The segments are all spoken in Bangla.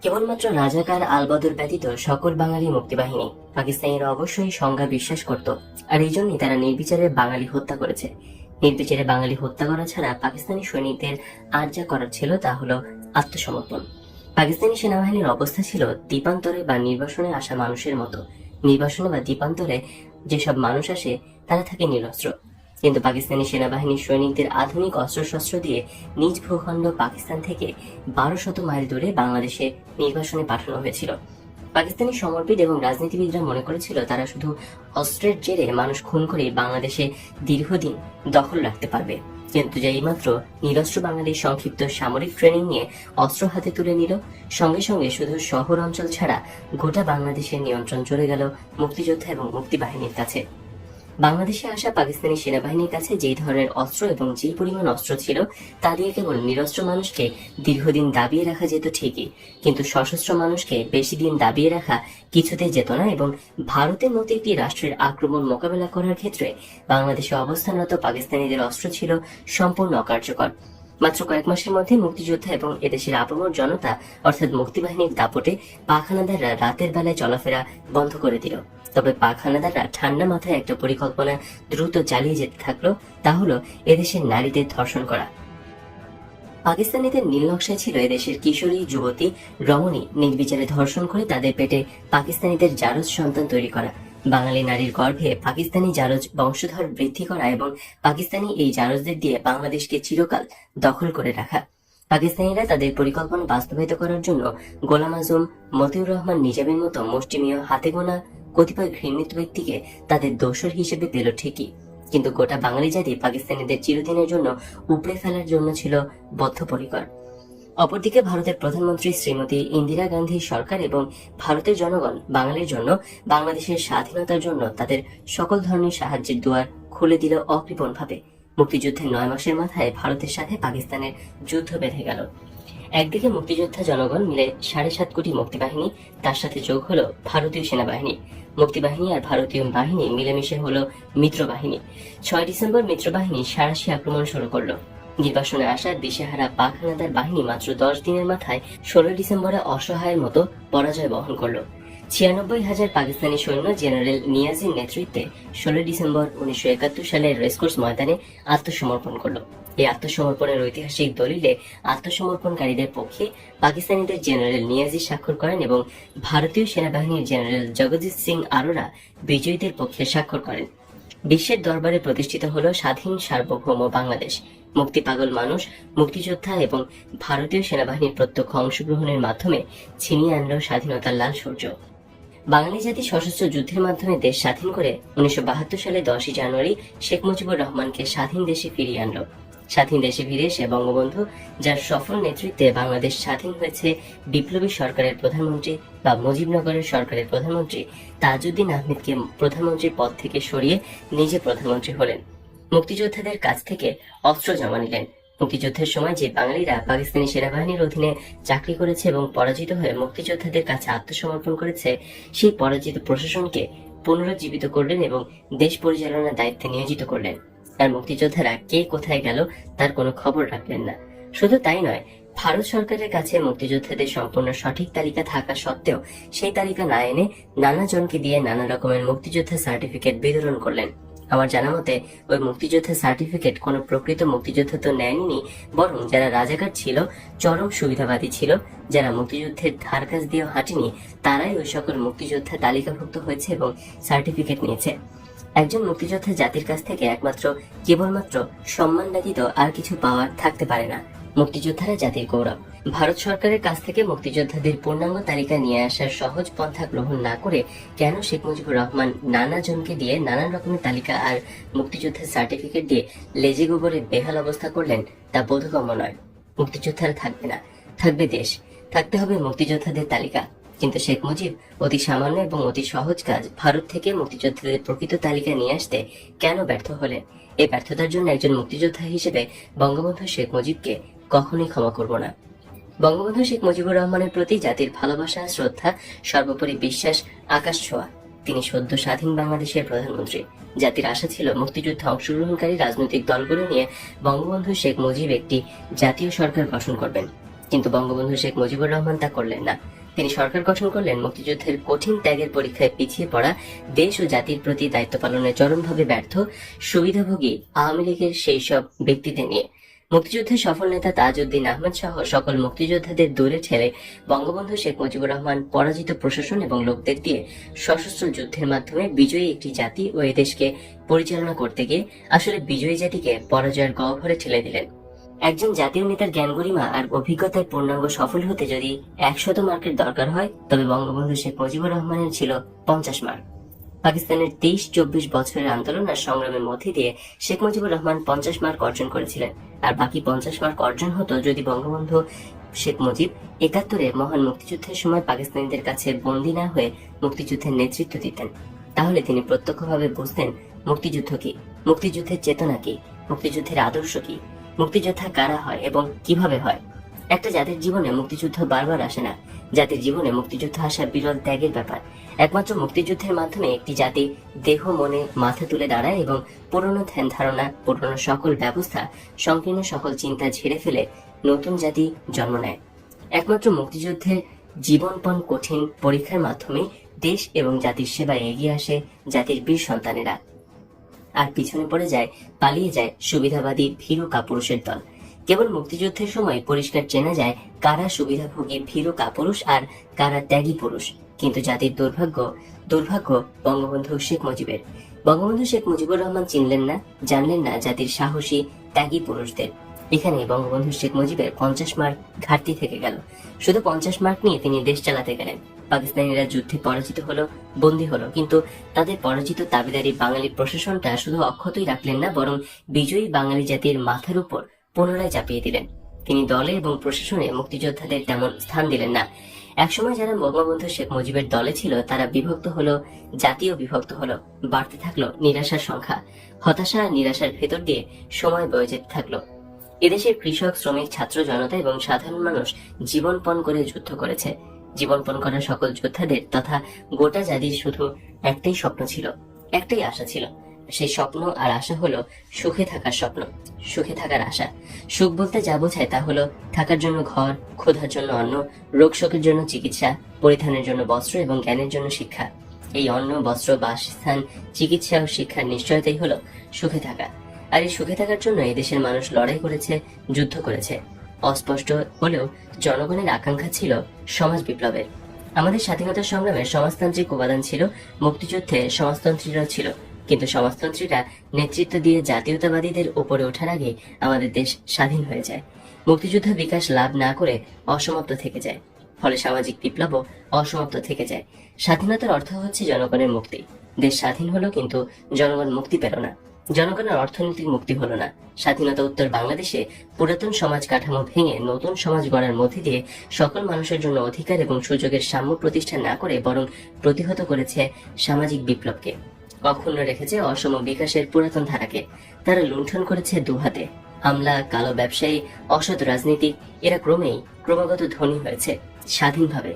কেবলমাত্র রাজাকার আলবদর ব্যতীত সকল বাঙালি মুক্তিবাহিনী পাকিস্তানিরা অবশ্যই সংজ্ঞা বিশ্বাস করত, আর এই জন্যই তারা নির্বিচারে বাঙালি হত্যা করেছে। নির্বিচারে বাঙালি হত্যা করা ছাড়া পাকিস্তানি সৈনিকদের আর যা করার ছিল তা হলো আত্মসমর্পণ। পাকিস্তানি সেনাবাহিনীর অবস্থা ছিল দ্বীপান্তরে বা নির্বাসনে আসা মানুষের মতো। নির্বাসনে বা দ্বীপান্তরে যেসব মানুষ আসে তারা থাকে নিরস্ত্র, কিন্তু পাকিস্তানি সেনাবাহিনীর সৈনিকদের আধুনিক অস্ত্রশস্ত্র দিয়ে নিজ ভূখণ্ড পাকিস্তান থেকে 1200 মাইল দূরে বাংলাদেশে নির্বাসনে পাঠানো হয়েছিল। পাকিস্তানি সমরবিদ এবং রাজনীতিবিদরা মনে করেছিল তারা শুধু অস্ত্রের জেরে মানুষ খুন করে বাংলাদেশে দীর্ঘদিন দখল রাখতে পারবে, কিন্তু যেই মাত্র নিরস্ত্র বাঙালির সংক্ষিপ্ত সামরিক ট্রেনিং নিয়ে অস্ত্র হাতে তুলে নিল, সঙ্গে সঙ্গে শুধু শহর অঞ্চল ছাড়া গোটা বাংলাদেশের নিয়ন্ত্রণ চলে গেল মুক্তিযোদ্ধা এবং মুক্তিবাহিনীর কাছে। বাংলাদেশে আসা পাকিস্তানি সেনাবাহিনীর কাছে যেই ধরনের অস্ত্র এবং যে পরিমাণ অস্ত্র ছিল তা দিয়ে কেবল নিরস্ত্র মানুষকে দীর্ঘদিন দাবিয়ে রাখা যেত ঠিকই, কিন্তু সশস্ত্র মানুষকে বেশি দিন দাবিয়ে রাখা কিছুতেই যেত না। এবং ভারতের মতো একটি রাষ্ট্রের আক্রমণ মোকাবেলা করার ক্ষেত্রে বাংলাদেশে অবস্থানরত পাকিস্তানিদের অস্ত্র ছিল সম্পূর্ণ অকার্যকর। মাত্র কয়েক মাসের মধ্যে মুক্তিযোদ্ধা এবং এদেশের আপামর জনতা অর্থাৎ মুক্তিবাহিনীর দাপটে পাক হানাদাররা রাতের বেলায় চলাফেরা বন্ধ করে দিল। তবে পাক হানাদাররা ঠান্ডা মাথায় একটা পরিকল্পনা দ্রুত চালিয়ে যেতে থাকলো, তা হলো এদেশের নারীদের ধর্ষণ করা। পাকিস্তানিদের নীল নকশায় ছিল এদেশের কিশোরী যুবতী রমণী নির্বিচারে ধর্ষণ করে তাদের পেটে পাকিস্তানিদের জারজ সন্তান তৈরি করা, বাঙালি নারীর গর্ভে পাকিস্তানি জারজ বংশধর বৃদ্ধি করা এবং পাকিস্তানি এই জারজদের দিয়ে বাংলাদেশকে চিরকাল দখল করে রাখা। পাকিস্তানিরা তাদের পরিকল্পনা বাস্তবায়িত করার জন্য গোলাম আজম, মতিউর রহমান নিজামের মতো মুষ্টিমেয় হাতে গোনা কতিপয় ঘৃণিত ব্যক্তিকে তাদের দোসর হিসেবে পেল ঠিকই, কিন্তু গোটা বাঙালি জাতি পাকিস্তানিদের চিরদিনের জন্য উপড়ে ফেলার জন্য ছিল বদ্ধপরিকর। অপরদিকে ভারতের প্রধানমন্ত্রী শ্রীমতী ইন্দিরা গান্ধী সরকার এবং ভারতের জনগণ বাঙালির জন্য বাংলাদেশের স্বাধীনতার জন্য তাদের সকল ধরনের সাহায্যের দুয়ার খুলে দিল অকৃপণভাবে। মুক্তিযুদ্ধের 9 মাসের মাথায় ভারতের সাথে পাকিস্তানের যুদ্ধ বেঁধে গেল। একদিকে মুক্তিযোদ্ধা জনগণ মিলে 7.5 কোটি মুক্তিবাহিনী, তার সাথে যোগ হলো ভারতীয় সেনাবাহিনী। মুক্তিবাহিনী আর ভারতীয় বাহিনী মিলেমিশে হলো মিত্রবাহিনী। 6 ডিসেম্বর মিত্রবাহিনী সাঁড়াশি আক্রমণ শুরু করলো। নির্বাসনে আসা দিশেহারা পাক হানাদার বাহিনী মাত্র 10 দিনের মাথায় 16 ডিসেম্বরে অসহায়ের মতো পরাজয় বহন করলো। 96,000 পাকিস্তানি সৈন্য জেনারেল নিয়াজির নেতৃত্বে 16 ডিসেম্বর 1971 সালে রেসকোর্স ময়দানে আত্মসমর্পণ করলো। এই আত্মসমর্পণের ঐতিহাসিক দলিলে আত্মসমর্পণকারীদের পক্ষে পাকিস্তানিদের জেনারেল নিয়াজি স্বাক্ষর করেন এবং ভারতীয় সেনাবাহিনীর জেনারেল জগজিৎ সিং আরোরা বিজয়ীদের পক্ষে স্বাক্ষর করেন। বিশ্বের দরবারে প্রতিষ্ঠিত হলো স্বাধীন সার্বভৌম বাংলাদেশ। মুক্তি পাগল মানুষ, মুক্তিযোদ্ধা এবং ভারতীয় সেনাবাহিনীর প্রত্যক্ষ অংশগ্রহণের মাধ্যমে ছিনিয়ে আনলো স্বাধীনতার লাল সূর্য। বাঙালি জাতি সশস্ত্র যুদ্ধের মাধ্যমে দেশ স্বাধীন করে 1972 সালে 10 জানুয়ারি শেখ মুজিবুর রহমানকে স্বাধীন দেশে ফিরিয়ে আনলো। স্বাধীন দেশে ফিরে এসে বঙ্গবন্ধু, যার সফল নেতৃত্বে বাংলাদেশ স্বাধীন হয়েছে, বিপ্লবী সরকারের প্রধানমন্ত্রী বা মুজিবনগরের সরকারের প্রধানমন্ত্রী তাজউদ্দিন আহমেদকে প্রধানমন্ত্রীর পদ থেকে সরিয়ে নিজে প্রধানমন্ত্রী হলেন। মুক্তিযোদ্ধাদের কাছ থেকে অস্ত্র জমা নিলেন। মুক্তিযুদ্ধের সময় যে বাঙালিরা পাকিস্তানি সেনাবাহিনীর অধীনে চাকরি করেছে এবং পরাজিত হয়ে মুক্তিযোদ্ধাদের কাছে আত্মসমর্পণ করেছে, সেই পরাজিত প্রশাসনকে পুনরুজ্জীবিত করলেন এবং দেশ পরিচালনার দায়িত্বে নিয়োজিত করলেন। আর মুক্তিযোদ্ধারা কে কোথায় গেল তার কোনো খবর রাখলেন না। শুধু তাই নয়, ভারত সরকারের কাছে মুক্তিযোদ্ধাদের সম্পূর্ণ সঠিক তালিকা থাকা সত্ত্বেও সেই তালিকা না এনে নানা জনকে দিয়ে নানা রকমের মুক্তিযোদ্ধা সার্টিফিকেট বিতরণ করলেন। আমার জানা মতে ওই মুক্তিযোদ্ধা সার্টিফিকেট কোনো প্রকৃত মুক্তিযোদ্ধা তো নেয়নি, বরং যারা রাজাকার ছিল, চরম সুবিধাবাদী ছিল, যারা মুক্তিযুদ্ধের ধার কাছ দিয়ে হাঁটেনি, তারাই ওই সকল মুক্তিযোদ্ধা তালিকাভুক্ত হয়েছে এবং সার্টিফিকেট নিয়েছে। একজন মুক্তিযোদ্ধা জাতির কাছ থেকে কেবলমাত্র সম্মান ব্যতীত আর কিছু পাওয়ার থাকতে পারে না। মুক্তিযোদ্ধারা জাতির গৌরব। ভারত সরকারের কাছ থেকে মুক্তিযোদ্ধাদের পূর্ণাঙ্গ তালিকা নিয়ে আসার সহজ পন্থা গ্রহণ না করে কেন শেখ মুজিবুর রহমান নানা জনকে দিয়ে নানান রকমের তালিকা আর মুক্তিযোদ্ধার সার্টিফিকেট দিয়ে লেজে গোবরে বেহাল অবস্থা করলেন তা বোধগম্য নয়। মুক্তিযোদ্ধারা থাকবে না, থাকবে দেশ, থাকতে হবে মুক্তিযোদ্ধাদের তালিকা। কিন্তু শেখ মুজিব অতি সামান্য এবং অতি সহজ কাজ ভারত থেকে মুক্তিযোদ্ধাদের প্রকৃত তালিকা নিয়ে আসতে কেন ব্যর্থ হলেন? এই ব্যর্থতার জন্য একজন মুক্তিযোদ্ধা হিসেবে বঙ্গবন্ধু শেখ মুজিবকে কখনোই ক্ষমা করব না। বঙ্গবন্ধু শেখ মুজিবুর রহমানের প্রতি জাতির ভালোবাসা, শ্রদ্ধা, সর্বোপরি বিশ্বাস আকাশ ছোঁয়া। তিনি সদ্য স্বাধীন বাংলাদেশের প্রধানমন্ত্রী। জাতির আশা ছিল মুক্তিযুদ্ধে অংশগ্রহণকারী রাজনৈতিক দলগুলো নিয়ে বঙ্গবন্ধু শেখ মুজিব একটি জাতীয় সরকার গঠন করবেন, কিন্তু বঙ্গবন্ধু শেখ মুজিবুর রহমান তা করলেন না। তিনি সরকার গঠন করলেন মুক্তিযুদ্ধের কঠিন ত্যাগের পরীক্ষায় পিছিয়ে পড়া দেশ ও জাতির প্রতি দায়িত্ব পালনে চরমভাবে ব্যর্থ সুবিধাভোগী আওয়ামী লীগের সেই সব ব্যক্তিদের নিয়ে। মুক্তিযুদ্ধের সফল নেতা তাজউদ্দিন আহমেদ সহ সকল মুক্তিযোদ্ধাদের দূরে ঠেলে বঙ্গবন্ধু শেখ মুজিবুর রহমান পরাজিত প্রশাসন এবং লোকদের দিয়ে সশস্ত্র যুদ্ধের মাধ্যমে বিজয়ী একটি জাতি ও এদেশকে পরিচালনা করতে গিয়ে আসলে বিজয়ী জাতিকে পরাজয়ের গহ্বরে ঠেলে দিলেন। একজন জাতীয় নেতার জ্ঞান গরিমা আর অভিজ্ঞতার পূর্ণাঙ্গ সফল হতে যদি 100 মার্কের দরকার হয়, তবে বঙ্গবন্ধু শেখ মুজিবুর রহমানের ছিল 50 মার্ক। পাকিস্তানের 23-24 বছরের আন্দোলন আর সংগ্রামের মধ্যে দিয়ে শেখ মুজিবুর রহমান 50 মার্ক অর্জন করেছিলেন, আর বাকি 50 মার্ক অর্জন হতো যদি বঙ্গবন্ধু শেখ মুজিব 71-এ মহান মুক্তিযুদ্ধের সময় পাকিস্তানিদের কাছে বন্দী না হয়ে মুক্তিযুদ্ধের নেতৃত্ব দিতেন। তাহলে তিনি প্রত্যক্ষভাবে বুঝতেন মুক্তিযুদ্ধ কি, মুক্তিযুদ্ধের চেতনা কি, মুক্তিযুদ্ধের আদর্শ কি, মুক্তিযোদ্ধা কারা হয় এবং কিভাবে হয়। একটা জাতির জীবনে মুক্তিযুদ্ধ বারবার আসে না, জাতির জীবনে মুক্তিযুদ্ধ আসা বিরল ত্যাগের ব্যাপার। একমাত্র মুক্তিযুদ্ধের মাধ্যমে একটি জাতি দেহ মনে মাথা তুলে দাঁড়ায় এবং পুরনো ধ্যান ধারণা, পুরনো সকল ব্যবস্থা, সংকীর্ণ সকল চিন্তা ঝেড়ে ফেলে নতুন জাতি জন্ম নেয়। একমাত্র মুক্তিযুদ্ধের জীবনপণ কঠিন পরীক্ষার মাধ্যমে দেশ এবং জাতির সেবায় এগিয়ে আসে জাতির বীর সন্তানেরা, আর পিছনে পড়ে যায়, পালিয়ে যায় সুবিধাবাদী ভীরু কাপুরুষের দল। কেবল মুক্তিযুদ্ধের সময় পরিষ্কার চেনা যায় কারা সুবিধাভোগী ভীরু কাপুরুষ আর কারা ত্যাগী পুরুষ। কিন্তু জাতির দুর্ভাগ্য বঙ্গবন্ধু শেখ মুজিবের। বঙ্গবন্ধু শেখ মুজিবুর রহমান চিনলেন না, জানলেন না জাতির সাহসী ত্যাগী পুরুষদের। এখানে বঙ্গবন্ধু শেখ মুজিবের 50 মার্ক ঘাটতি থেকে গেল। শুধু 50 মার্ক নিয়ে তিনি দেশ চালাতে গেলেন। পাকিস্তানিরা যুদ্ধে পরাজিত হলো, বন্দী হলো, কিন্তু তাদের পরাজিত দাবিদারি বাঙালি প্রশাসনটা শুধু অক্ষতই রাখলেন না, বরং বিজয়ী বাঙালি জাতির মাথার উপর পুনরায় চাপিয়ে দিলেন। তিনি দলে এবং প্রশাসনে মুক্তিযোদ্ধাদের তেমন স্থান দিলেন না। একসময় যারা বঙ্গবন্ধু শেখ মুজিবের দলে ছিল তারা বিভক্ত হলো, জাতীয় বিভক্ত হলো, বাড়তে থাকলো নিরাশার সংখ্যা। হতাশা আর নিরাশার ভেতর দিয়ে সময় বয়ে যেতে থাকলো। এদেশের কৃষক, শ্রমিক, ছাত্র জনতা এবং সাধারণ মানুষ জীবনপণ করে যুদ্ধ করেছে। জীবনপণ করা সকল যোদ্ধাদের তথা গোটা জাতির শুধু একটাই স্বপ্ন ছিল, একটাই আশা ছিল। সেই স্বপ্ন আর আশা হলো সুখে থাকার স্বপ্ন, সুখে থাকার আশা। সুখ বলতে যা বোঝায় তা হলো থাকার জন্য ঘর, ক্ষুধার জন্য অন্ন, রোগ শোকের জন্য চিকিৎসা, পরিধানের জন্য বস্ত্র এবং জ্ঞানের জন্য শিক্ষা। এই অন্ন, বস্ত্র, বাসস্থান, চিকিৎসা ও শিক্ষার নিশ্চয়তাই হলো সুখে থাকা। আর এই সুখে থাকার জন্য এদেশের মানুষ লড়াই করেছে, যুদ্ধ করেছে। অস্পষ্ট হলেও জনগণের আকাঙ্ক্ষা ছিল সমাজ বিপ্লবের। আমাদের স্বাধীনতা সংগ্রামের সমাজতান্ত্রিক উপাদান ছিল, মুক্তিযুদ্ধে সমাজতন্ত্রীরাও ছিল, কিন্তু সমাজতন্ত্রীরা নেতৃত্ব দিয়ে জাতীয়তাবাদীদের উপরে ওঠার আগে আমাদের দেশ স্বাধীন হয়ে যায়। মুক্তিযুদ্ধ বিকাশ লাভ না করে অসমাপ্ত থেকে যায়, ফলে সামাজিক বিপ্লবও অসমাপ্ত থেকে যায়। স্বাধীনতার অর্থ হচ্ছে জনগণের মুক্তি। দেশ স্বাধীন হলো কিন্তু জনগণ মুক্তি পেল না, জনগণের অর্থনৈতিক মুক্তি হলো না। স্বাধীনতা উত্তর বাংলাদেশে পুরাতন সমাজ কাঠামো ভেঙে নতুন সমাজ গড়ার মধ্যে দিয়ে সকল মানুষের জন্য অধিকার এবং সুযোগের সাম্য প্রতিষ্ঠা না করে বরং প্রতিহত করেছে সামাজিক বিপ্লবকে, অক্ষুণ্ণ রেখেছে অসম বিকাশের পুরাতন ধারাকে। তারা লুণ্ঠন করেছে দুহাতে। আমলা, কালো ব্যবসায়ী, অসৎ রাজনীতিক এরা ক্রমাগত ধনী হয়েছে স্বাধীনভাবে।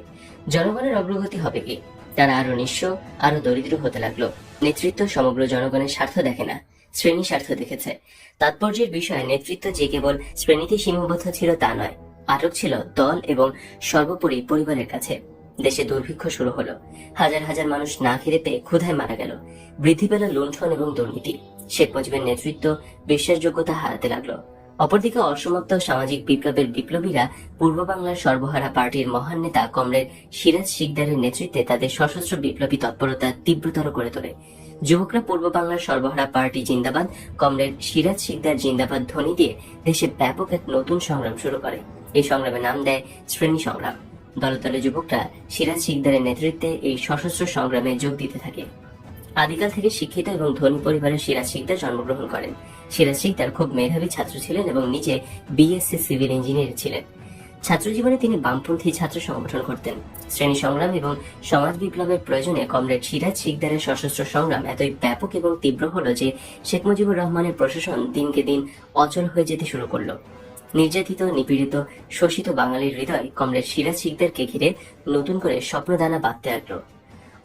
জনগণের অগ্রগতি হবে কি? তারা আরো নিঃস্ব, আরো দরিদ্র হতে লাগলো। নেতৃত্ব সমগ্র জনগণের স্বার্থ দেখে না, শ্রেণী স্বার্থ দেখেছে। তাৎপর্যের বিষয় নেতৃত্ব যে কেবল শ্রেণীতে সীমাবদ্ধ ছিল তা নয়, আটক ছিল দল এবং সর্বোপরি পরিবারের কাছে। দেশে দুর্ভিক্ষ শুরু হলো, হাজার হাজার মানুষ না খেতে পেয়ে ক্ষুধায় মারা গেল। বৃদ্ধি পেল লুণ্ঠন এবং দুর্নীতি। শেখ মুজিবের নেতৃত্ব বিশ্বাসযোগ্যতা হারাতে লাগলো। অপরদিকে অসমাপ্ত সামাজিক বিপ্লবের বিপ্লবীরা পূর্ব বাংলার সর্বহারা পার্টির মহান নেতা কমরেড সিরাজ শিকদারের নেতৃত্বে তাদের সশস্ত্র বিপ্লবী তৎপরতা তীব্রতর করে তোলে। যুবকরা পূর্ব বাংলার সর্বহারা পার্টি জিন্দাবাদ, কমরেড সিরাজ শিকদার জিন্দাবাদ ধ্বনি দিয়ে দেশে ব্যাপক এক নতুন সংগ্রাম শুরু করে। এই সংগ্রামের নাম দেয় শ্রেণী সংগ্রাম। দলে দলে যুবকরা সিরাজ শিকদারের নেতৃত্বে এই সশস্ত্র সংগ্রামে যোগ দিতে থাকে। আদিকাল থেকে শিক্ষিত এবং ধনী পরিবারের সিরাজ শিকদার জন্মগ্রহণ করেন। সিরাজ শিকদার খুব মেধাবী ছাত্র ছিলেন এবং নিজে বিএসসি সিভিল ইঞ্জিনিয়ার ছিলেন। ছাত্র জীবনে তিনি বামপন্থী ছাত্র সংগঠন করতেন। শ্রেণী সংগ্রাম এবং সমাজ বিপ্লবের প্রয়োজনে কমরেড সিরাজ শিকদারের সশস্ত্র সংগ্রাম এতই ব্যাপক এবং তীব্র হলো যে শেখ মুজিবুর রহমানের প্রশাসন দিনকে দিন অচল হয়ে যেতে শুরু করলো। নির্যাতিত, নিপীড়িত, শোষিত বাঙালির হৃদয় কমরেড সিরাজ শিকদারকে ঘিরে নতুন করে স্বপ্নদানা বাঁধতে লাগলো।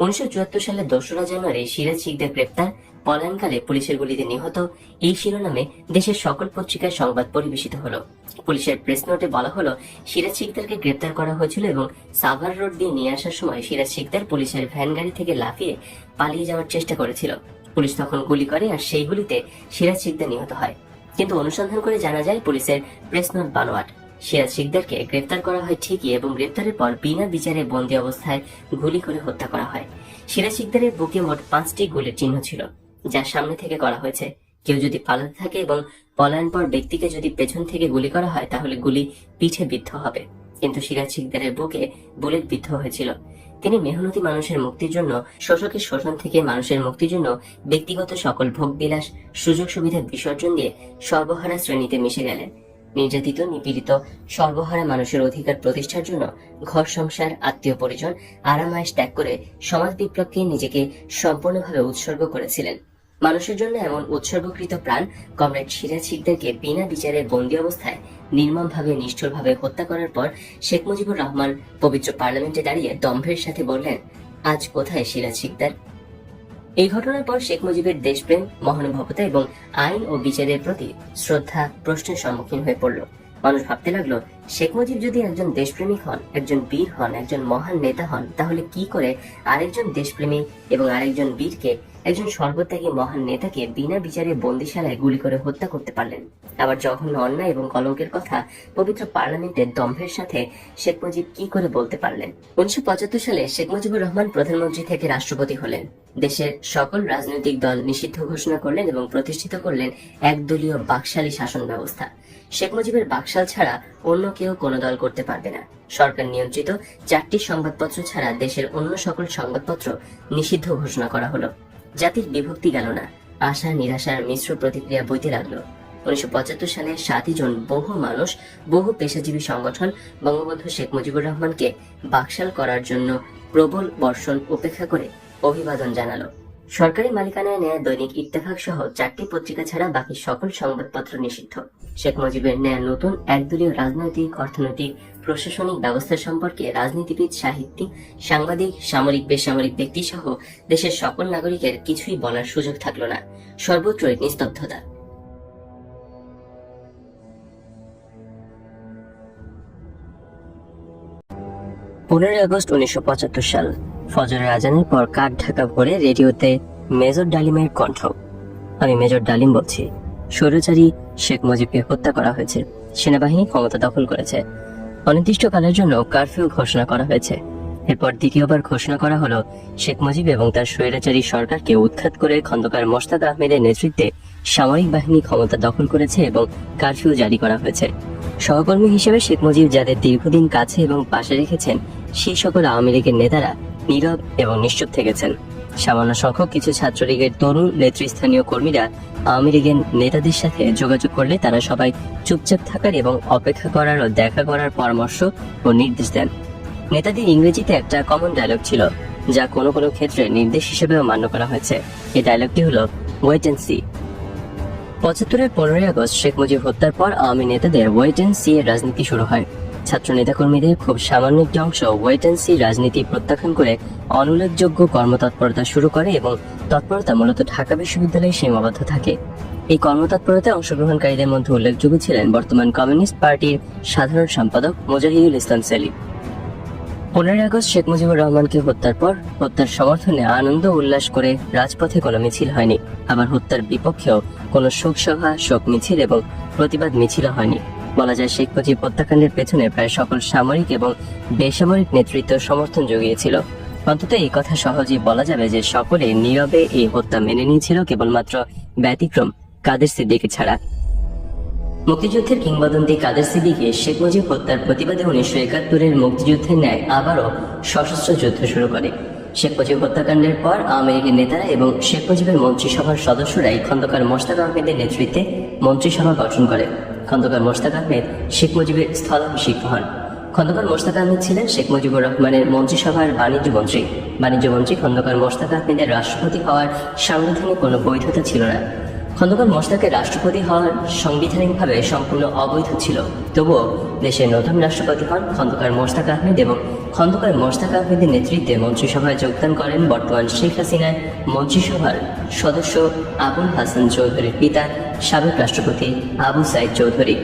1974 সালের 2রা জানুয়ারি সিরাজ শিকদার গ্রেপ্তার, পলায়নকালে পুলিশের গুলিতে নিহত, এই শিরোনামে দেশের সকল পত্রিকায় সংবাদ পরিবেশিত হলো। পুলিশের প্রেস নোটে বলা হলো, সিরাজ শিকদারকে গ্রেপ্তার করা হয়েছিল এবং সাভার রোড দিয়ে নিয়ে আসার সময় সিরাজ শিকদার পুলিশের ভ্যান গাড়ি থেকে লাফিয়ে পালিয়ে যাওয়ার চেষ্টা করেছিল। পুলিশ তখন গুলি করে আর সেই গুলিতে সিরাজ শিকদার নিহত হয়। কিন্তু অনুসন্ধান করে জানা যায় পুলিশের প্রেস নোট বানোয়াট। সিরাজ শিকদারকে গ্রেপ্তার করা হয় ঠিকই এবং গ্রেপ্তারের পর বিনা বিচারে বন্দী অবস্থায় গুলি করে হত্যা করা হয়। সিরাজ শিকদারের বুকে মোট 5টি গুলির চিহ্ন ছিল, যা সামনে থেকে করা হয়েছে। কেউ যদি পালাতে থাকে এবং পলায়ন পর ব্যক্তিকে যদি পেছন থেকে গুলি করা হয় তাহলে গুলি পিঠে বিদ্ধ হবে, কিন্তু সিরাজ শিকদারের বুকে বুলেট বিদ্ধ হয়েছিল। তিনি মেহনতি মানুষের মুক্তির জন্য, শোষকের শোষণ থেকে মানুষের মুক্তির জন্য ব্যক্তিগত সকল ভোগ বিলাস, সুযোগ সুবিধা বিসর্জন দিয়ে সর্বহারা শ্রেণীতে মিশে গেলেন। নির্যাতিত, নিপীড়িত, সর্বহারা মানুষের অধিকার প্রতিষ্ঠার জন্য ঘর সংসার, আত্মীয় পরিজন, আরামায়েশ ত্যাগ করে সমাজ বিপ্লবকে নিজেকে সম্পূর্ণভাবে উৎসর্গ করেছিলেন। মানুষের জন্য এমন উৎসর্গকৃত প্রাণ কমরেড সিরাজ শিকদারকে বিনা বিচারে বন্দী অবস্থায় নির্মমভাবে, নিষ্ঠুরভাবে হত্যা করার পর শেখ মুজিবুর রহমান পবিত্র পার্লামেন্টে দাঁড়িয়ে দম্ভের সাথে বললেন, আজ কোথায় সিরাজ শিকদার? এই ঘটনার পর শেখ মুজিবের দেশপ্রেম, মহানুভবতা এবং আইন ও বিচারের প্রতি শ্রদ্ধা প্রশ্নের সম্মুখীন হয়ে পড়ল। মানুষ ভাবতে লাগলো, শেখ মুজিব যদি একজন দেশপ্রেমিক হন, একজন বীর হন, একজন মহান নেতা হন, তাহলে কি করে আরেকজন দেশপ্রেমী এবং আরেকজন বীরকে, একজন সর্বত্যাগী মহান নেতাকে বিনা বিচারে বন্দিশালায় গুলি করে হত্যা করতে পারলেন? আবার জঘন্য অন্যায় এবং কলঙ্কের কথা পবিত্র পার্লামেন্টের দম্ভের সাথে শেখ মুজিব কি করে বলতে পারলেন? 1975 সালে শেখ মুজিবুর রহমান প্রধানমন্ত্রী থেকে রাষ্ট্রপতি হলেন। দেশের সকল রাজনৈতিক দল নিষিদ্ধ ঘোষণা করলেন এবং প্রতিষ্ঠিত করলেন একদলীয় বাকশালী শাসন ব্যবস্থা। শেখ মুজিবের বাকশাল ছাড়া অন্য কেউ কোনো দল করতে পারবে না। সরকার নিয়ন্ত্রিত 4টি সংবাদপত্র ছাড়া দেশের অন্য সকল সংবাদপত্র নিষিদ্ধ ঘোষণা করা হলো। জাতির বিভক্তি গেল না, আশা নিরাশার মিশ্র প্রতিক্রিয়া বইতে লাগলো। 1975 সালে 7 জন বহু মানুষ, বহু পেশাজীবী সংগঠন বঙ্গবন্ধু শেখ মুজিবুর রহমানকে বাকশাল করার জন্য প্রবল বর্ষণ উপেক্ষা করে অভিবাদন জানালো। সরকারি মালিকানায় নেয়া দৈনিক ইত্তেফাক সহ 4টি পত্রিকা ছাড়া বাকি সকল সংবাদপত্র নিষিদ্ধ। শেখ মুজিবের নেয়া নতুন একদলীয় রাজনৈতিক, অর্থনৈতিক, প্রশাসনিক ব্যবস্থা সম্পর্কে রাজনীতিবিদ, সাহিত্যিক, সাংবাদিক, সামরিক, বেসামরিক ব্যক্তি সহ দেশের সকল নাগরিকের কিছুই বলার সুযোগ থাকলো না। সর্বত্রই নিস্তব্ধতা। আগস্ট 1975 সাল। ফজরের আজানের পর কাঠ ঢাকা ভরে রেডিওতে মেজর ডালিমের কণ্ঠ। আমি মেজর ডালিম বলছি। স্বৈরাচারী শেখ মুজিবকে হত্যা করা হয়েছে। সেনাবাহিনী ক্ষমতা দখল করেছে। অনির্দিষ্টকালের জন্য কারফিউ ঘোষণা করা হয়েছে। এরপর দ্বিতীয়বার ঘোষণা করা হলো শেখ মুজিব এবং তার স্বৈরাচারী সরকারকে উৎখাত করে খন্দকার মোশতাক আহমেদের নেতৃত্বে সামরিক বাহিনী ক্ষমতা দখল করেছে এবং কারফিউ জারি করা হয়েছে। সহকর্মী হিসেবে শেখ মুজিব যাদের দীর্ঘদিন কাছে এবং পাশে রেখেছেন, সেই সকল আওয়ামী লীগের নেতারা নীরব এবং নিশ্চুপ থেকেছেন। সামান্য সংখ্যক কিছু ছাত্রলীগের তরুণ নেতৃস্থানীয় কর্মীরা আওয়ামী লীগের নেতাদের সাথে যোগাযোগ করলে তারা সবাই চুপচাপ থাকার এবং অপেক্ষা করার ও দেখা করার পরামর্শ ও নির্দেশ দেন। নেতাদের ইংরেজিতে একটা কমন ডায়লগ ছিল, যা কোনো কোনো ক্ষেত্রে নির্দেশ হিসেবেও মান্য করা হয়েছে। এই ডায়লগটি হলো, ওয়েট এন্ড সি। 75-এর 15 আগস্ট শেখ মুজিব হত্যার পর আওয়ামী নেতাদের ওয়েট এন্ড সি এর রাজনীতি শুরু হয়। ছাত্র নেতাকর্মীদের খুব সামান্য একটি অংশ ওয়েট এন্ড সি রাজনীতি প্রত্যাখ্যান করে অনুল্লেখযোগ্য কর্মতৎপরতা শুরু করে এবং তৎপরতা মূলত ঢাকা বিশ্ববিদ্যালয়ে সীমাবদ্ধ থাকে। এই কর্মতৎপরতায় অংশগ্রহণকারীদের মধ্যে উল্লেখযোগ্য ছিলেন বর্তমান কমিউনিস্ট পার্টির সাধারণ সম্পাদক মুজাহিদুল ইসলাম সেলিম। 15 আগস্ট শেখ মুজিবুর রহমানকে হত্যার পর হত্যার সমর্থনে আনন্দ উল্লাস করে রাজপথে কোনো মিছিল হয়নি। আবার হত্যার বিপক্ষেও কোনো শোকসভা, শোক মিছিল এবং প্রতিবাদ মিছিল হয়নি। বলা যায় শেখ মুজিব হত্যাকাণ্ডের পেছনে প্রায় সকল সামরিক এবং বেসামরিক নেতৃত্ব সমর্থন জুগিয়েছিল। অন্তত এই কথা সহজেই বলা যাবে যে সকলে নীরবে এই হত্যা মেনে নিয়েছিল, কেবলমাত্র ব্যতিক্রম কাদের সিদ্দিকী ছাড়া। মুক্তিযুদ্ধের কিংবদন্তি কাদের সিদ্দিকী শেখ মুজিব হত্যার প্রতিবাদে 1971-এর মুক্তিযুদ্ধের ন্যায় আবারও সশস্ত্র যুদ্ধ শুরু করে। শেখ মুজিব হত্যাকাণ্ডের পর আওয়ামী লীগের নেতারা এবং শেখ মুজিবের মন্ত্রিসভার সদস্যরাই খন্দকার মোশতাক আহমেদের নেতৃত্বে মন্ত্রিসভা গঠন করে। খন্দকার মোশতাক আহমেদ শেখ মুজিবের স্থলাভিষিক্ত হন। খন্দকার মোশতাক আহমেদ ছিলেন শেখ মুজিবুর রহমানের মন্ত্রিসভার বাণিজ্য মন্ত্রী। বাণিজ্য মন্ত্রী খন্দকার মোশতাক আহমেদের রাষ্ট্রপতি হওয়ার সাংবিধানিক কোনো বৈধতা ছিল না। খন্দকার মোশতাকের রাষ্ট্রপতি হওয়ার সাংবিধানিকভাবে সম্পূর্ণ অবৈধ ছিল। তবুও দেশের নতুন রাষ্ট্রপতি হন খন্দকার মোশতাক আহমেদ এবং খন্দকার মোশতাক আহমেদের নেতৃত্বে মন্ত্রিসভায় যোগদান করেন বর্তমান শেখ হাসিনার মন্ত্রিসভার সদস্য আবুল হাসান চৌধুরীর পিতা সাবেক রাষ্ট্রপতি আবু সাইদ চৌধুরী।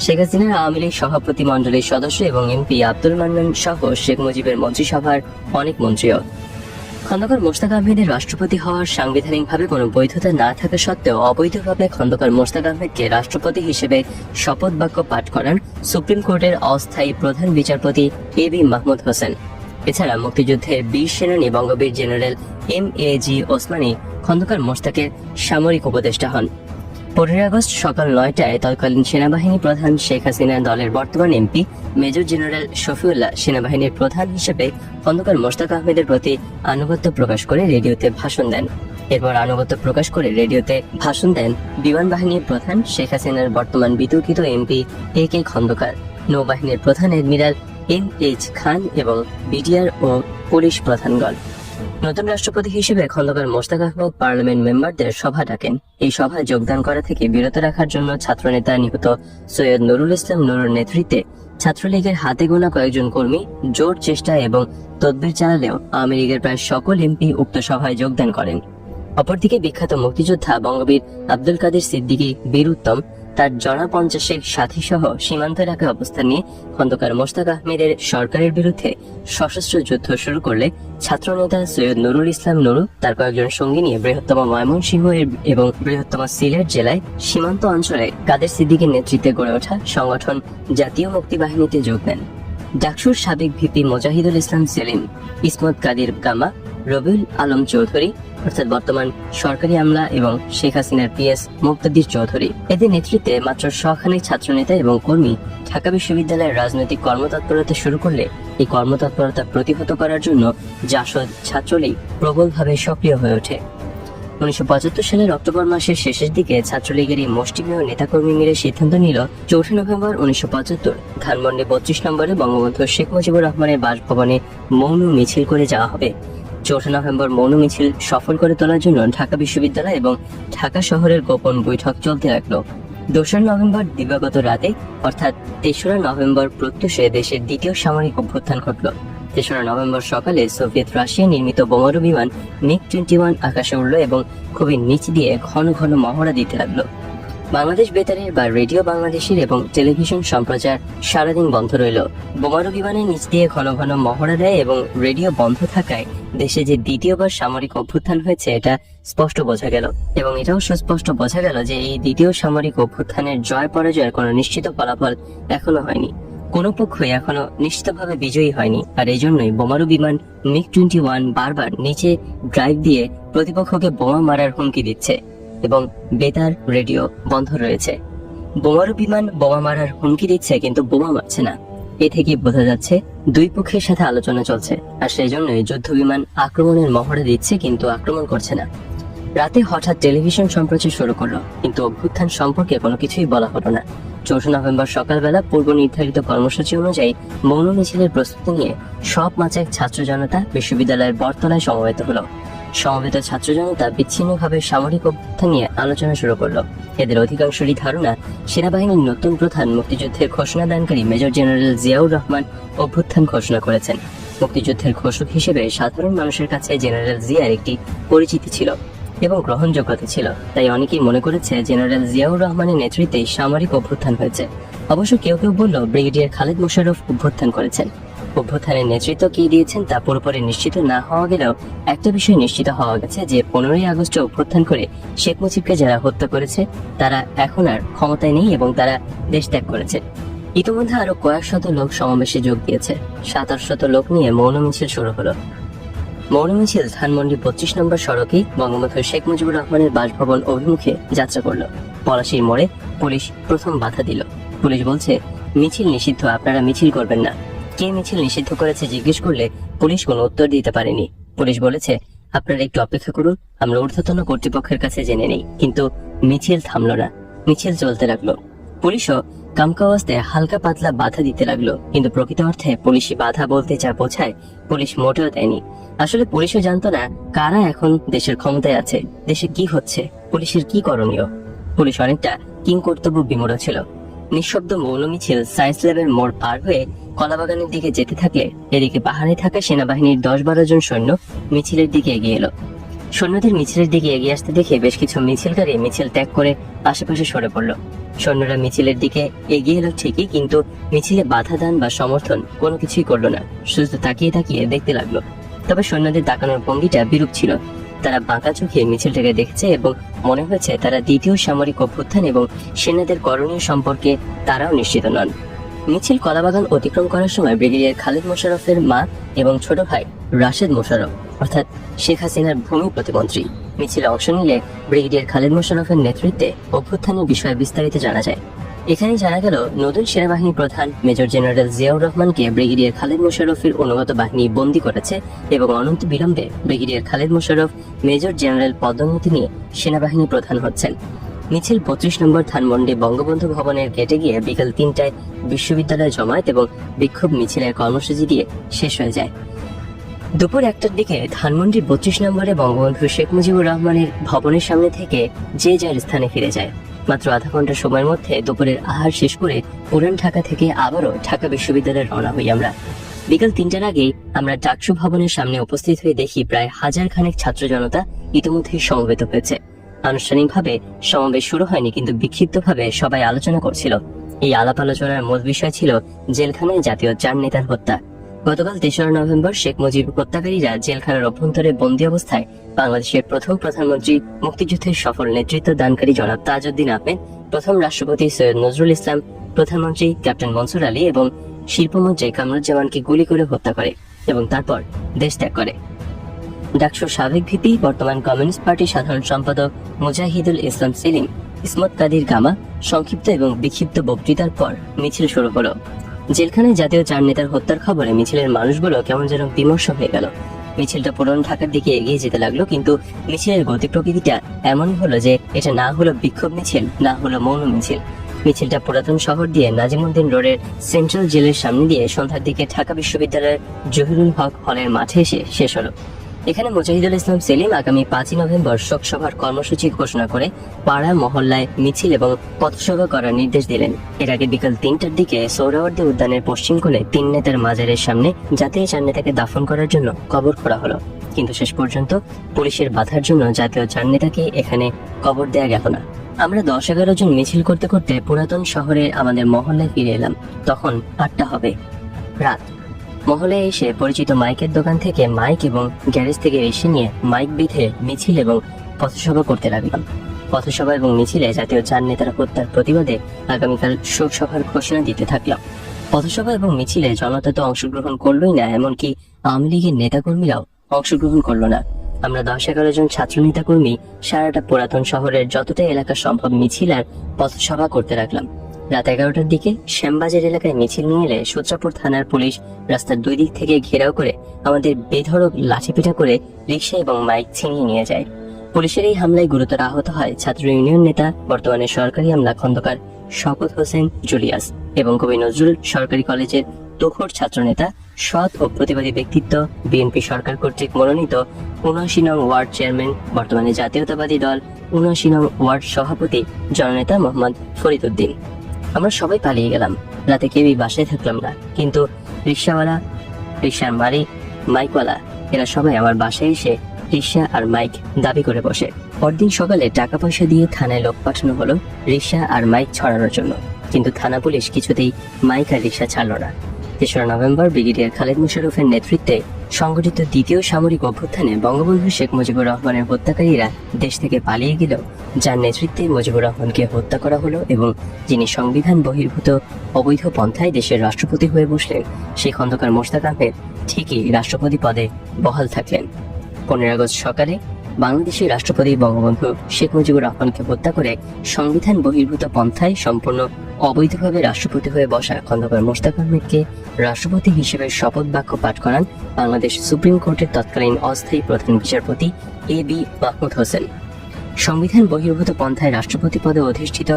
শেখ হাসিনার আওয়ামী লীগ সভাপতি মণ্ডলীর সদস্য এবং এমপি আব্দুল মান্নান সহ শেখ মুজিবের মন্ত্রিসভার অনেক মন্ত্রীও। খন্দকার মোশতাক আহমেদের রাষ্ট্রপতি হওয়ার সাংবিধানিকভাবে কোনো বৈধতা না থাকা সত্ত্বেও অবৈধভাবে খন্দকার মোশতাক আহমেদকে রাষ্ট্রপতি হিসেবে শপথ বাক্য পাঠ করান সুপ্রিম কোর্টের অস্থায়ী প্রধান বিচারপতি এবি মাহমুদ হোসেন। এছাড়া মুক্তিযুদ্ধের বীর সেনানী বঙ্গবীর জেনারেল MAG ওসমানী খন্দকার মোশতাকের সামরিক উপদেষ্টা হন। 15 আগস্ট সকাল 9টায় তৎকালীন সেনাবাহিনী প্রধান শেখ হাসিনা দলের বর্তমান এমপি মেজর জেনারেল শফিউল্লাহ সেনাবাহিনীর প্রধান হিসেবে খন্দকার মোশতাক আহমেদের প্রতি আনুগত্য প্রকাশ করে রেডিওতে ভাষণ দেন। এরপর আনুগত্য প্রকাশ করে রেডিওতে ভাষণ দেন বিমান বাহিনীর প্রধান শেখ হাসিনার বর্তমান বিতর্কিত এমপি AK খন্দকার, নৌবাহিনীর প্রধান অ্যাডমিরাল MH খান এবং BTR ও পুলিশ প্রধানগণ। নতুন রাষ্ট্রপতি হিসেবে খন্দকার মোশতাক আহমেদ পার্লামেন্ট মেম্বারদের সভা ডাকেন। এই সভায় যোগদান করা থেকে বিরত রাখার জন্য ছাত্রনেতা নিহত সৈয়দ নুরুল ইসলাম নুরুর নেতৃত্বে ছাত্রলীগের হাতে গোনা কয়েকজন কর্মী জোর চেষ্টা এবং তদবির চালালেও আওয়ামী লীগের প্রায় সকল এমপি উক্ত সভায় যোগদান করেন। অপরদিকে বিখ্যাত মুক্তিযোদ্ধা বঙ্গবীর আব্দুল কাদের সিদ্দিকী বীর উত্তম তার জনা 50-এর সাথী সহ সীমান্ত এলাকায় অবস্থান নিয়ে খন্দকার মোশতাক আহমেদের সরকারের বিরুদ্ধে সশস্ত্র যুদ্ধ শুরু করলে ছাত্রনেতা সৈয়দ নুরুল ইসলাম নুরু তার কয়েকজন সঙ্গী নিয়ে বৃহত্তম ময়মনসিংহ এবং বৃহত্তম সিলেট জেলায় সীমান্ত অঞ্চলে কাদের সিদ্দিকীর নেতৃত্বে গড়ে ওঠা সংগঠন জাতীয় মুক্তি বাহিনীতে যোগ দেন। ডাকসুর সাবেক ভিপি মোজাহিদুল ইসলাম সেলিম, ইসমত কাদির গামা, রবিউল আলম চৌধুরী অর্থাৎ বর্তমান সরকারি আমলা এবং শেখ হাসিনার PS মুক্তাদির চৌধুরী, এদের নেতৃত্বে মাত্র শখানেক ছাত্রনেতা এবং কর্মী ঢাকা বিশ্ববিদ্যালয়ের রাজনৈতিক কর্মতৎপরতা শুরু করলে এই কর্মতৎপরতা প্রতিহত করার জন্য জাসদ ছাত্রলীগ প্রবলভাবে সক্রিয় হয়ে ওঠে। 1975 সালের অক্টোবর মাসের শেষের দিকে ছাত্রলীগের এই মুষ্টিমেয় নেতাকর্মী মিলে সিদ্ধান্ত নিল 4 নভেম্বর 1975 ধানমন্ডি 32 নম্বরে বঙ্গবন্ধু শেখ মুজিবুর রহমানের বাসভবনে মৌন মিছিল করে যাওয়া হবে। 4 নভেম্বর মৌন মিছিল সফল করে তোলার জন্য ঢাকা বিশ্ববিদ্যালয় এবং ঢাকা শহরের গোপন বৈঠক চলতে লাগলো। 2 নভেম্বর দিবাগত রাতে অর্থাৎ 3 নভেম্বর প্রত্যুষে দেশের দ্বিতীয় সামরিক অভ্যুত্থান ঘটল। 3 নভেম্বর সকালে সোভিয়েত রাশিয়া নির্মিত বোমারু বিমান MiG-21 আকাশে উড়ল এবং খুবই নিচ দিয়ে ঘন ঘন মহড়া দিতে লাগলো। বাংলাদেশ বেতারের বা রেডিও বাংলাদেশের এবং টেলিভিশন সম্প্রচার সারাদিন বন্ধ রইল। বোমারু বিমানের নিচ দিয়ে ঘন ঘন মহড়া দেয় এবং রেডিও বন্ধ থাকায় দেশে যে দ্বিতীয়বার সামরিক অভ্যুত্থান হয়েছে এটা স্পষ্ট বোঝা গেল এবং এটাও সুস্পষ্ট বোঝা গেল যে এই দ্বিতীয় সামরিক অভ্যুত্থানের জয় পরাজয়ের কোনো নিশ্চিত ফলাফল এখনো হয়নি। কোনো পক্ষই এখনো নিশ্চিতভাবে বিজয়ী হয়নি। আর এই জন্যই বোমারু বিমান MiG-21 বারবার নিচে ড্রাইভ দিয়ে প্রতিপক্ষকে বোমা মারার হুমকি দিচ্ছে এবং বেতার রেডিও বন্ধ রয়েছে। বোমারু বিমান বোমা মারার হুমকি দিচ্ছে কিন্তু বোমা মারছে না। এ থেকে বোঝা যাচ্ছে দুই পক্ষের সাথে আলোচনা চলছে আর সেই জন্যই যুদ্ধ বিমান আক্রমণের মহড়া দিচ্ছে কিন্তু আক্রমণ করছে না। রাতে হঠাৎ টেলিভিশন সম্প্রচার শুরু করলো কিন্তু অভ্যুত্থান সম্পর্কে কোনো কিছুই বলা হলো না। 4 নভেম্বর সকালবেলা পূর্ব নির্ধারিত কর্মসূচি অনুযায়ী মৌন মিছিলের প্রস্তুতি নিয়ে সব মাচেক ছাত্র জনতা বিশ্ববিদ্যালয়ের বটতলায় সমবেত হলো। সমবেত ছাত্র জনতা বিচ্ছিন্নভাবে সামরিক অভ্যুত্থান নিয়ে আলোচনা শুরু করলো। এদের অধিকাংশেরই ধারণা সেনাবাহিনীর নতুন প্রধান মুক্তিযুদ্ধের ঘোষণা দানকারী মেজর জেনারেল জিয়াউর রহমান অভ্যুত্থান ঘোষণা করেছেন। মুক্তিযুদ্ধের ঘোষক হিসেবে সাধারণ মানুষের কাছে জেনারেল জিয়ার একটি পরিচিতি ছিল এবং গ্রহণযোগ্যতা ছিল, তাই অনেকেই মনে করেছে জেনারেল জিয়াউর রহমানের নেতৃত্বেই সামরিক অভ্যুত্থান হয়েছে। অবশ্য কেউ কেউ বলল ব্রিগেডিয়ার খালেদ মোশাররফ অভ্যুত্থান করেছেন। অভ্যুত্থানের নেতৃত্ব কে দিয়েছেন তা পুরোপুরি নিশ্চিত না হওয়া গেলেও একটা বিষয় নিশ্চিত হওয়া গেছে যে 15 আগস্টে অভ্যুত্থান করে শেখ মুজিবকে যারা হত্যা করেছে তারা এখন আর ক্ষমতায় নেই এবং তারা দেশ ত্যাগ করেছে। ইতিমধ্যে আরো কয়েক শত লোক সমাবেশে যোগ দিয়েছে। 700 লোক নিয়ে মৌন মিছিল শুরু হলো। মৌন মিছিল ধানমন্ডি 25 নম্বর সড়কে বঙ্গবন্ধু শেখ মুজিবুর রহমানের বাসভবন অভিমুখে যাত্রা করলো। পলাশীর মোড়ে পুলিশ প্রথম বাধা দিল। পুলিশ বলছে মিছিল নিষিদ্ধ, আপনারা মিছিল করবেন না। কে মিছিল নিষিদ্ধ করেছে জিজ্ঞেস করলে পুলিশ কোনো উত্তর দিতে পারেনি। পুলিশ বলেছে আপনারা একটু অপেক্ষা করুন, আমরা ঊর্ধ্বতন কর্তৃপক্ষের কাছে জেনে নেই। কিন্তু মিছিল থামলো না, মিছিল চলতে লাগলো। পুলিশও কামকাওয়াজতে হালকা পাতলা বাধা দিতে লাগলো, কিন্তু প্রকৃত অর্থে পুলিশি বাধা বলতে যা বোঝায় পুলিশ মোটেও দেয়নি। আসলে পুলিশও জানতো না কারা এখন দেশের ক্ষমতায় আছে, দেশে কি হচ্ছে, পুলিশের কি করণীয়। পুলিশ অনেকটা কিংকর্তব্য বিমূঢ় ছিল। নিঃশব্দ মৌন মিছিল সায়েন্স ল্যাবের মোড় পার হয়ে কলাবাগানের দিকে যেতে থাকলে এদিকে পাহাড়ে থাকা সেনাবাহিনীর 10-12 জন সৈন্য মিছিলের দিকে এগিয়ে এলো। সৈন্যদের মিছিলের দিকে এগিয়ে আসতে দেখে বেশ কিছু মিছিলকারী মিছিল ত্যাগ করে আশেপাশে সরে পড়ল। সৈন্যরা মিছিলের দিকে এগিয়ে এলো ঠিকই, কিন্তু মিছিলে বাধা দান বা সমর্থন কোনো কিছুই করলো না, শুধু তাকিয়ে তাকিয়ে দেখতে লাগলো। তবে সৈন্যদের তাকানোর ভঙ্গিটা বিরূপ ছিল। তারা বাঁকা চোখে মিছিলটাকে দেখছে এবং মনে হয়েছে তারা দ্বিতীয় সামরিক অভ্যুত্থান এবং সেনাদের করণীয় সম্পর্কে তারাও নিশ্চিত নন। মিছিল কলাবাগান অতিক্রম করার সময় ব্রিগেডিয়ার খালিদ মোশাররফের মা এবং ছোট ভাই রাশেদ মোশাররফ অর্থাৎ শেখ হাসিনার ভূমি প্রতিমন্ত্রী মিছিলে অংশ নিলে ব্রিগেডিয়ার খালিদ মোশাররফের নেতৃত্বে অভ্যুত্থানের বিষয়ে বিস্তারিত জানা যায়। এখানে জানা গেল নতুন সেনাবাহিনী প্রধান মেজর জেনারেল জিয়াউর রহমানকে ব্রিগেডিয়ার খালিদ মোশাররফের অনুগত বাহিনী বন্দী করেছে এবং অনন্ত বিলম্বে brigadier Khalid Mosharraf major general পদোন্নতি নিয়ে সেনাবাহিনী প্রধান হচ্ছেন। মিছিল 32 নম্বর ধানমন্ডি বঙ্গবন্ধু ভবনের গেটে গিয়ে বিকেল 3টায় বিশ্ববিদ্যালয়ে জমায়েত এবং বিক্ষোভ মিছিলের কর্মসূচি দিয়ে শেষ হয়ে যায়। দুপুর 1টার দিকে ধানমন্ডির 32 নম্বরে বঙ্গবন্ধু শেখ মুজিবুর রহমানের ভবনের সামনে থেকে যে যার স্থানে ফিরে যায়। মাত্র আধা ঘন্টা সময়ের মধ্যে দুপুরের আহার শেষ করে পুরান ঢাকা থেকে আবারও ঢাকা বিশ্ববিদ্যালয়ে রওনা হই আমরা। বিকাল 3টার আগেই আমরা ডাকসু ভবনের সামনে উপস্থিত হয়ে দেখি প্রায় 1000 খানেক ছাত্র জনতা ইতিমধ্যেই সমবেত হয়েছে। আনুষ্ঠানিকভাবে সমাবেশ শুরু হয়নি, কিন্তু বিক্ষিপ্তভাবে সবাই আলোচনা করছিল। এই আলাপ আলোচনার মূল বিষয় ছিল জেলখানায় জাতীয় 4 নেতার হত্যা। গতকাল 3রা নভেম্বর শেখ মুজিব হত্যাকারীরা জেলখানার অভ্যন্তরে বন্দী অবস্থায় বাংলাদেশের প্রথম প্রধানমন্ত্রী, মুক্তিযুদ্ধের সফল নেতৃত্ব দানকারী জনাব তাজউদ্দিন আহমেদ, প্রথম রাষ্ট্রপতি সৈয়দ নজরুল ইসলাম, প্রধানমন্ত্রী ক্যাপ্টেন মনসুর আলী এবং শিল্পমন্ত্রী কামরুজ্জামানকে গুলি করে হত্যা করে এবং তারপর দেশ ত্যাগ করে। ডাকসুর সাবেক ভিপি, বর্তমান কমিউনিস্ট পার্টির সাধারণ সম্পাদক মুজাহিদুল ইসলাম সেলিম, ইসমত কাদির গামা সংক্ষিপ্ত এবং বিক্ষিপ্ত বক্তৃতার পর মিছিল শুরু হলো। জেলখানায় জাতীয় 4 নেতার হত্যার খবরে মিছিলের মানুষগুলো কেমন যেন বিমর্ষ হয়ে গেল। মিছিলটা পুরান ঢাকার দিকে এগিয়ে যেতে লাগলো, কিন্তু মিছিলের গতি প্রকৃতিটা এমনই হলো যে এটা না হলো বিক্ষোভ মিছিল, না হলো মৌন মিছিল। মিছিলটা পুরাতন শহর দিয়ে নাজিমউদ্দিন রোডের সেন্ট্রাল জেলের সামনে দিয়ে সন্ধ্যার দিকে ঢাকা বিশ্ববিদ্যালয়ের জহিরুল হক হলের মাঠে এসে শেষ হলো। এখানে মুজাহিদুল ইসলাম সেলিম আগামী 5ই নভেম্বর শোকসভার কর্মসূচি ঘোষণা করে পাড়া মহল্লায় মিছিল এবং পথসভা করার নির্দেশ দিলেন। এর আগে বিকাল 3টার দিকে সোহরাওয়ার্দী উদ্যানের পশ্চিম কোণে 3 নেতার মাজারের সামনে জাতীয় 4 নেতাকে দাফন করার জন্য কবর খোঁড়া হলো, কিন্তু শেষ পর্যন্ত পুলিশের বাধার জন্য জাতীয় 4 নেতাকে এখানে কবর দেয়া গেল না। আমরা 10-11 জন মিছিল করতে করতে পুরাতন শহরে আমাদের মহল্লায় ফিরে এলাম। তখন 8টা হবে, রাত। মহলে এসে পরিচিত মাইকের দোকান থেকে মাইক এবং গ্যারেজ থেকে এসে নিয়ে মাইক বেঁধে মিছিল এবং পথসভা করতে লাগলাম। পথসভা এবং মিছিলে জাতীয় 4 নেতার হত্যার প্রতিবাদে আগামীকাল শোক সভার ঘোষণা দিতে থাকলাম। পথসভা এবং মিছিলে জনতা তো অংশগ্রহণ করলোই না, এমনকি আওয়ামী লীগের নেতাকর্মীরাও অংশগ্রহণ করলো না। আমরা 10-11 জন ছাত্র নেতাকর্মী সারাটা পুরাতন শহরের যতটা এলাকা সম্ভব মিছিল আর পথসভা করতে লাগলাম। রাত 11টার দিকে শ্যামবাজার এলাকায় মিছিল নিয়ে এলে সূত্রাপুর থানার পুলিশ রাস্তার 2 দিক থেকে ঘেরাও করে আমাদের বেধড়ক লাঠিপেটা করে রিকশা এবং মাইক ছিনিয়ে নিয়ে যায়। পুলিশের এই হামলায় গুরুতর আহত হয় ছাত্র ইউনিয়ন নেতা, বর্তমানে সরকারি আমলা খন্দকার শওকত হোসেন জুলিয়াস এবং কবি নজরুল সরকারি কলেজের তুখোড় ছাত্র নেতা, সৎ ও প্রতিবাদী ব্যক্তিত্ব, বিএনপি সরকার কর্তৃক মনোনীত 79 নং ওয়ার্ড চেয়ারম্যান, বর্তমানে জাতীয়তাবাদী দল 79 নং ওয়ার্ড সভাপতি জননেতা মোহাম্মদ ফরিদ উদ্দিন। আমরা সবাই পালিয়ে গেলাম। রাতে কেউই বাসায় থাকলাম না, কিন্তু রিক্সাওয়ালা, রিক্সার মালিক, মাইকওয়ালা এরা সবাই আমার বাসায় এসে রিক্সা আর মাইক দাবি করে বসে। পরদিন সকালে টাকা পয়সা দিয়ে থানায় লোক পাঠানো হলো রিক্সা আর মাইক ছড়ানোর জন্য, কিন্তু থানা পুলিশ কিছুতেই মাইক আর রিক্সা ছাড়ল না। 3রা নভেম্বর ব্রিগেডিয়ার খালিদ মোশাররফের নেতৃত্বে সংগঠিত দ্বিতীয় সামরিক অভ্যুত্থানে বঙ্গবন্ধু শেখ মুজিবুর রহমানের হত্যাকারীরা দেশ থেকে পালিয়ে গেল, যার নেতৃত্বে মুজিবুর রহমানকে হত্যা করা হলো এবং যিনি সংবিধান বহির্ভূত অবৈধ পন্থায় দেশের রাষ্ট্রপতি হয়ে বসলেন, সেই খন্দকার মোশতাক আহমেদ ঠিকই রাষ্ট্রপতি পদে বহাল থাকলেন। 15 আগস্ট সকালে বাংলাদেশের রাষ্ট্রপতি বঙ্গবন্ধু শেখ মুজিবুর রহমানকে হত্যা করে সংবিধান বহির্ভূত পন্থায় সম্পূর্ণ অবৈধভাবে রাষ্ট্রপতি হয়ে বসা খন্দকার মোশতাক আহমেদকে রাষ্ট্রপতি হিসেবে শপথ বাক্য পাঠ করান বাংলাদেশ সুপ্রিম কোর্টের তৎকালীন অস্থায়ী প্রধান বিচারপতি এ বি মাহমুদ হোসেন। সংবিধান বহির্ভূত পন্থায় রাষ্ট্রপতি পদে অধিষ্ঠিত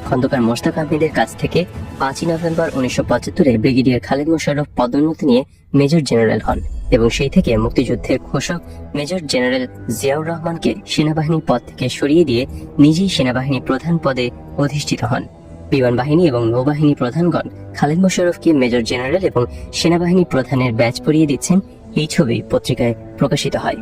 খন্দকার মোশতাক আহমেদের কাছ থেকে 5ই নভেম্বর 1975-এ ব্রিগেডিয়ার খালেদ মোশাররফ পদোন্নতি নিয়ে মেজর জেনারেল হন এবং সেই থেকে মুক্তিযুদ্ধের ঘোষক মেজর জেনারেল জিয়াউর রহমানকে সেনাবাহিনীর পদ থেকে সরিয়ে দিয়ে নিজেই সেনাবাহিনী প্রধান পদে অধিষ্ঠিত হন। বিমান বাহিনী এবং নৌবাহিনী প্রধানগণ খালেদ মোশাররফকে মেজর জেনারেল এবং সেনাবাহিনী প্রধানের ব্যাজ পরিয়ে দিচ্ছেন, এই ছবি পত্রিকায় প্রকাশিত হয়।